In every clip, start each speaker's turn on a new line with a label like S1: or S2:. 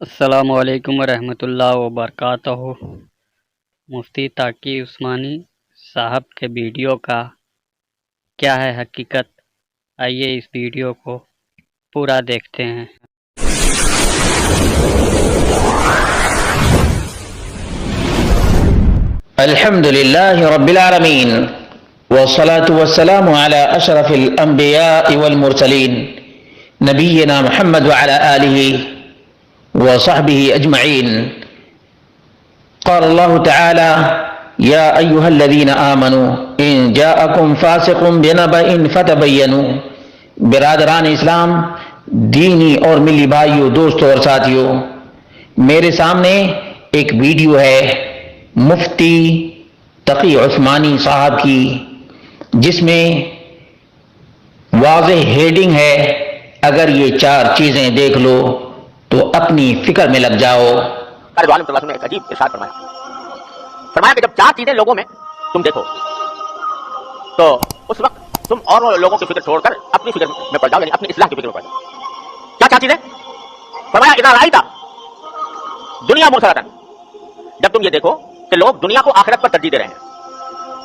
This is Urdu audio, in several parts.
S1: السلام علیکم ورحمۃ اللہ وبرکاتہ۔ مفتی تقی عثمانی صاحب کے ویڈیو کا کیا ہے حقیقت، آئیے اس ویڈیو کو پورا دیکھتے ہیں۔
S2: الحمد لله رب العالمين والصلاة والسلام على أشرف الأنبياء والمرسلين نبينا محمد وعلى آله وصحبه أجمعين. قال الله تعالى: يا أيها الذين آمنوا إن جاءكم فاسق بنبأ فتبينوا. برادران اسلام، دینی اور ملی بھائیوں، دوستوں اور ساتھیوں، میرے سامنے ایک ویڈیو ہے مفتی تقی عثمانی صاحب کی، جس میں واضح ہیڈنگ ہے: اگر یہ چار چیزیں دیکھ لو تو اپنی فکر میں لگ جاؤ۔
S3: عالم صلی اللہ علیہ وسلم نے ایک عجیب ارشاد فرمایا کہ جب چار چیزیں لوگوں میں تم دیکھو تو اس وقت تم اور لوگوں کی فکر چھوڑ کر اپنی فکر میں پڑ جاؤ، یعنی اپنی اصلاح کی فکر میں پڑ جاؤ۔ کیا چار چیزیں؟ فرمایا اذا رأیت دنیا مرسلۃ، جب تم یہ دیکھو کہ لوگ دنیا کو آخرت پر ترجیح دے رہے ہیں،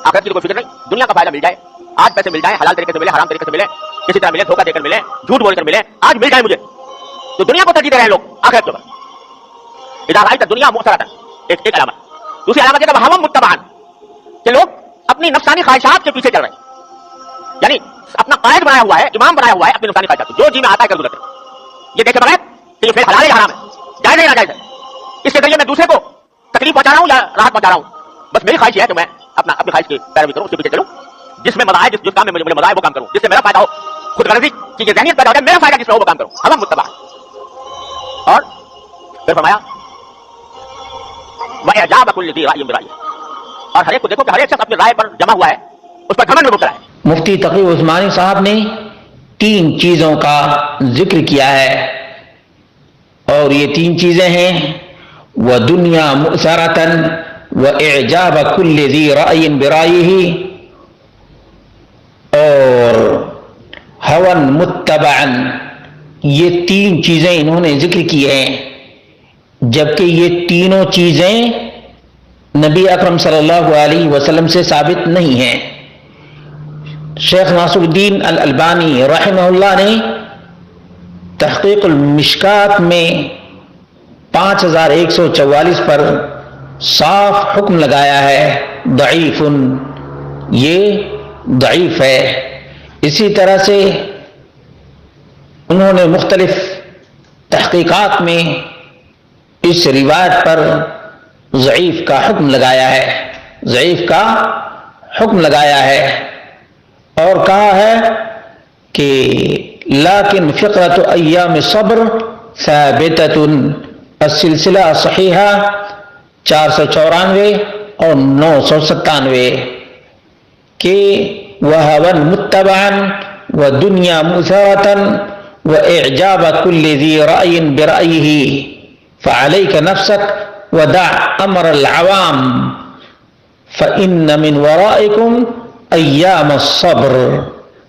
S3: آخرت کی تو کوئی فکر نہیں، دنیا کا فائدہ مل جائے، آج پیسے مل جائیں، حلال طریقے سے ملے، حرام طریقے سے ملے، کسی طرح ملے، دھوکہ دے کر ملے، جھوٹ بول کر ملے، آج مل جائے مجھے، تو دنیا کو ترجیح دے رہے ہیں لوگ آخرت کے اوپر۔ اذا رأیت دنیا مرسلۃ، ایک علامت۔ دوسری علامت یہ کہ وہم متبعا، کہ لوگ اپنی نفسانی خواہشات کے پیچھے چل رہے ہیں، یعنی اپنا قائد بنایا ہوا ہے، امام بنایا ہوا ہے اپنی نفسانی خواہشات، جو جی میں آتا ہے کر گزرتے ہیں، یہ دیکھے بغیر کہ یہ فعل حلال ہے یا حرام ہے، جائز ہے یا ناجائز ہے، اس کے ذریعے میں دوسرے کو تکلیف پہنچا رہا ہوں یا راحت پہنچا رہا ہوں، بس میری خواہش یہ ہے کہ میں اپنی خواہش کی پیروی کروں، اس کے پیچھے چلوں، جس میں مزہ ہے، جس کام میں مجھے مزہ ہے وہ کام کروں، جس سے میرا فائدہ ہو، خود غرضی کی یہ ذہنیت پیدا ہو جائے، میرا فائدہ جس میں ہو وہ کام کروں، ہم متبع۔ اور پھر فرمایا وَإِعْجَابَ كُلِّ ذِي رَأْيٍ بِرَأْيِهِ، اور ہر ایک کو دیکھو کہ ہر ایک شخص اپنے رائے پر جمع ہوا ہے، اس پر گھمنڈ میں مبتلا ہے۔
S2: مفتی تقی عثمانی صاحب نے تین چیزوں کا ذکر کیا ہے، اور یہ تین چیزیں ہیں: وَدُنْيَا مُؤْثَرَةً وَإِعْجَابَ كُلِّ ذِي رَأْيٍ بِرَأْيِهِ، اور هَوًى مُتَّبَعًا۔ یہ تین چیزیں انہوں نے ذکر کی ہیں، جبکہ یہ تینوں چیزیں نبی اکرم صلی اللہ علیہ وسلم سے ثابت نہیں ہیں۔ شیخ ناصر الدین الالبانی رحمہ اللہ نے تحقیق المشکات میں 5144 پر صاف حکم لگایا ہے ضعیف، یہ ضعیف ہے۔ اسی طرح سے انہوں نے مختلف تحقیقات میں اس روایت پر ضعیف کا حکم لگایا ہے، ضعیف کا حکم لگایا ہے، اور کہا ہے کہ لیکن فقرۃ ایام صبر ثابتۃ، السلسلہ صحیحہ 494 اور 997، کہ وَهَوًى مُتَّبَعًا وَدُنْيَا مُؤْثَرَةً وَإِعْجَابَ كُلِّ ذِي رَأْيٍ بِرَأْيِهِ فَعَلَيْكَ نَفْسَكَ وَدَعْ أَمْرَ الْعَوَامِ فَإِنَّ مِنْ وَرَائِكُمْ أَيَّامَ الصَّبْرِ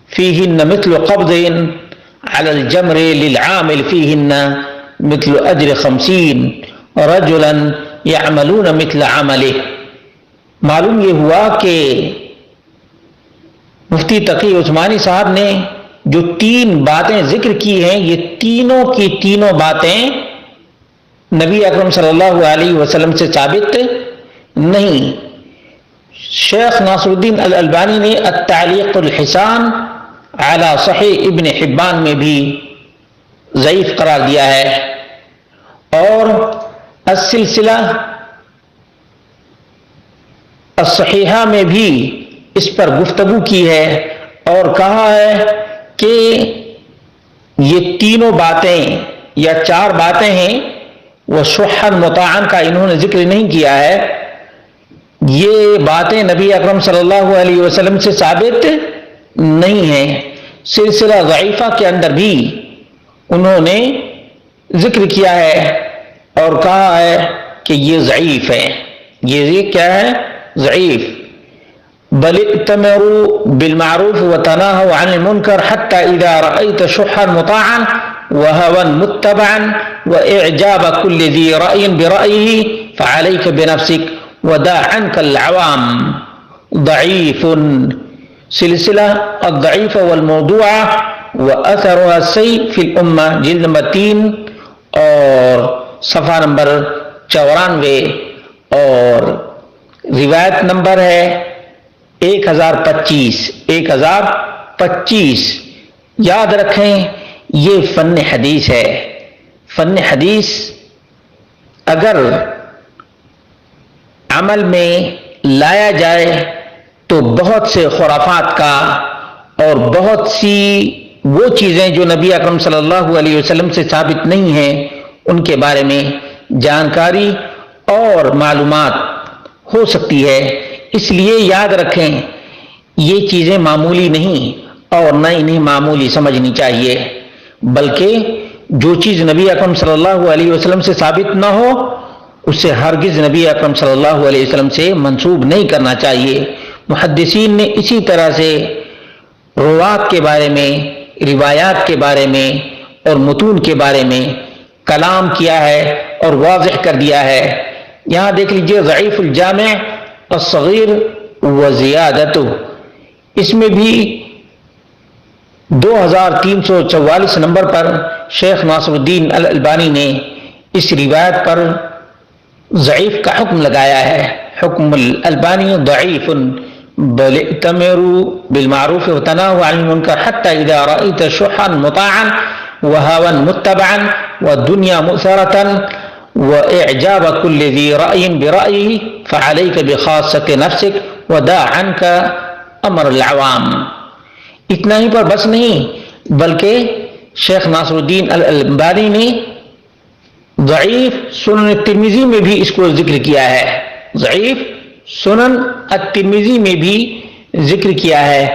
S2: فِيهِنَّ مِثْلُ قَبْضٍ عَلَى الْجَمْرِ لِلْعَامِلِ فِيهِنَّ مِثْلُ أَجْرِ 50 رَجُلًا يَعْمَلُونَ مِثْلَ عَمَلِهِ۔ معلوم یہ ہوا کہ مفتی تقی عثمانی صاحب نے جو تین باتیں ذکر کی ہیں، یہ تینوں کی تینوں باتیں نبی اکرم صلی اللہ علیہ وسلم سے ثابت نہیں۔ شیخ ناصر الدین الالبانی نے التعلیق الحسان علی صحیح ابن حبان میں بھی ضعیف قرار دیا ہے، اور السلسلہ الصحیحہ میں بھی اس پر گفتگو کی ہے، اور کہا ہے کہ یہ تینوں باتیں یا چار باتیں ہیں، وہ شحن مطاعن کا انہوں نے ذکر نہیں کیا ہے، یہ باتیں نبی اکرم صلی اللہ علیہ وسلم سے ثابت نہیں ہیں۔ سلسلہ ضعیفہ کے اندر بھی انہوں نے ذکر کیا ہے اور کہا ہے کہ یہ ضعیف ہے، یہ کیا ہے؟ ضعیف۔ بل ائتمروا بالمعروف وتناهوا عن المنکر حتى اذا رأيت شحا مطاعا وهوى متبعا وإعجاب كل ذي رأي برأيه فعليك بنفسك ودع عنك العوام. ضعيف سلسلہ الضعیف والموضوع وأثرها السيء في الأمة جلد نمبر 3 اور صفحہ نمبر 94 اور روایت نمبر ہے 1025. یاد رکھیں یہ فن حدیث ہے. فن حدیث اگر عمل میں لایا جائے تو بہت سے خرافات کا اور بہت سی وہ چیزیں جو نبی اکرم صلی اللہ علیہ وسلم سے ثابت نہیں ہیں ان کے بارے میں جانکاری اور معلومات ہو سکتی ہے. اس لیے یاد رکھیں یہ چیزیں معمولی نہیں اور نہ انہیں معمولی سمجھنی چاہیے، بلکہ جو چیز نبی اکرم صلی اللہ علیہ وسلم سے ثابت نہ ہو اسے ہرگز نبی اکرم صلی اللہ علیہ وسلم سے منسوب نہیں کرنا چاہیے. محدثین نے اسی طرح سے روات کے بارے میں، روایات کے بارے میں اور متون کے بارے میں کلام کیا ہے اور واضح کر دیا ہے. یہاں دیکھ لیجئے ضعیف الجامع الصغیر وزیادتہ، اس میں بھی 2344 نمبر پر شیخ ناصر الدین الالبانی نے اس روایت پر ضعیف کا حکم لگایا ہے. حکم الالبانی ضعیف بل ائتمروا بالمعروف وتناهوا عن المنكر حتى اذا رأيت شحا مطاعا وهوى متبعا والدنيا مؤثرة واعجاب كل ذي رأي برأيه فعليك بخاصة نفسك ودع عنك امر العوام. اتنا ہی پر بس نہیں بلکہ شیخ ناصر الدین الالبانی نے ضعیف سنن الترمذی میں بھی اس کو ذکر کیا ہے. ضعیف سنن الترمذی میں بھی ذکر کیا ہے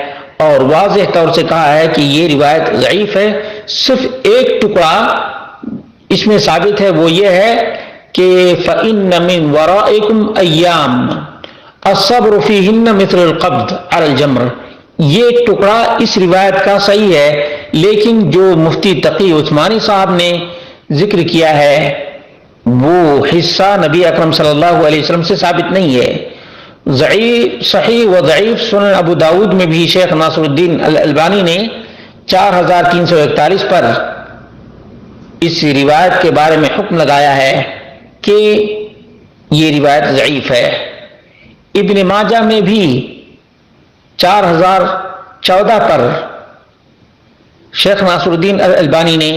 S2: اور واضح طور سے کہا ہے کہ یہ روایت ضعیف ہے. صرف ایک ٹکڑا اس میں ثابت ہے، وہ یہ ہے کہ فَإِنَّ مِن وَرَائِكُمْ أَيَّامٍ الصَّبْرُ فِيهِنَّ مِثْلُ الْقَبْضِ عَلَى الْجَمْرِ. یہ ٹکڑا اس روایت کا صحیح ہے، لیکن جو مفتی تقی عثمانی صاحب نے ذکر کیا ہے وہ حصہ نبی اکرم صلی اللہ علیہ وسلم سے ثابت نہیں ہے. ضعیف صحیح و ضعیف سنن ابو داود میں بھی شیخ ناصر الدین الالبانی نے 4341 پر اس روایت کے بارے میں حکم لگایا ہے کہ یہ روایت ضعیف ہے. ابن ماجہ میں بھی 4014 پر شیخ ناصر الدین الالبانی نے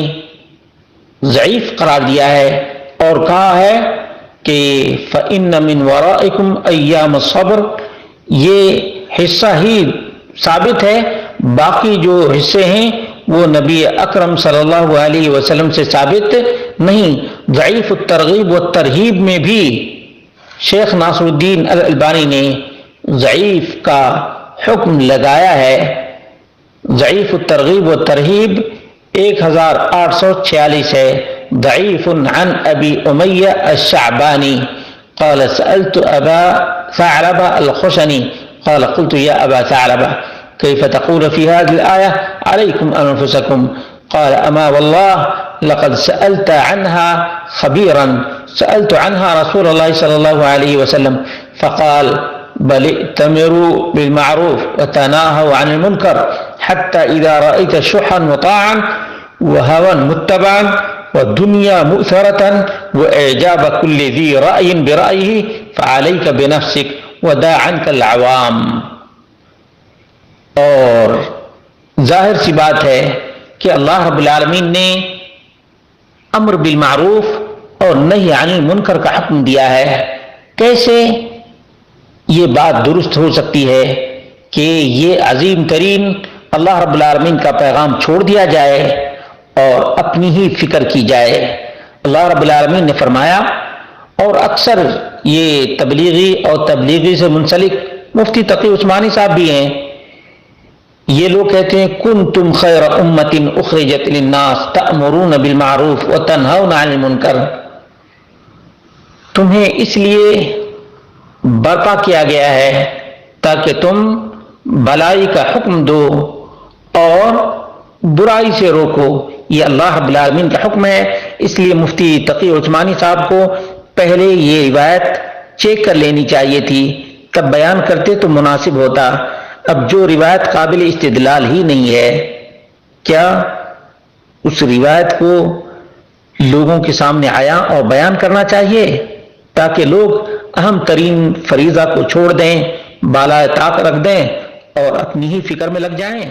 S2: ضعیف قرار دیا ہے اور کہا ہے کہ فَإِنَّ مِن وَرَائِكُمْ أَيَّامَ الصَّبْرِ، یہ حصہ ہی ثابت ہے، باقی جو حصے ہیں وہ نبی اکرم صلی اللہ علیہ وسلم سے ثابت نہیں. ضعیف الترغیب والترہیب میں بھی شیخ ناصر الدین الالبانی نے ضعیف کا حکم لگایا ہے. ضعیف الترغیب والترہیب 1846 ہے. ضعیف عن ابی امیہ الشعبانی قال سألت ابا ثعلبہ الخشنی قال قلت یا ابا ثعلبہ كيف تقول في هذه الآية عليكم أنفسكم قال أما والله لقد سألت عنها خبيرا سألت عنها رسول الله صلى الله عليه وسلم فقال بل ائتمروا بالمعروف وتناهوا عن المنكر حتى إذا رأيت شحا مطاعا وهوى متبعا والدنيا مؤثرة وإعجاب كل ذي رأي برأيه فعليك بنفسك ودع عنك العوام. اور ظاہر سی بات ہے کہ اللہ رب العالمین نے امر بالمعروف اور نہی عن المنکر کا حکم دیا ہے. کیسے یہ بات درست ہو سکتی ہے کہ یہ عظیم ترین اللہ رب العالمین کا پیغام چھوڑ دیا جائے اور اپنی ہی فکر کی جائے؟ اللہ رب العالمین نے فرمایا، اور اکثر یہ تبلیغی اور تبلیغی سے منسلک مفتی تقی عثمانی صاحب بھی ہیں، یہ لوگ کہتے ہیں کنتم خیر امت اخرجت للناس تأمرون بالمعروف وتنہون عن المنکر، تمہیں اس لیے برپا کیا گیا ہے تاکہ تم بھلائی کا حکم دو اور برائی سے روکو. یہ اللہ رب العالمین کا حکم ہے، اس لیے مفتی تقی عثمانی صاحب کو پہلے یہ روایت چیک کر لینی چاہیے تھی، تب بیان کرتے تو مناسب ہوتا۔ اب جو روایت قابل استدلال ہی نہیں ہے، کیا اس روایت کو لوگوں کے سامنے آیا اور بیان کرنا چاہیے تاکہ لوگ اہم ترین فریضہ کو چھوڑ دیں، بالائے طاق رکھ دیں اور اپنی ہی فکر میں لگ جائیں؟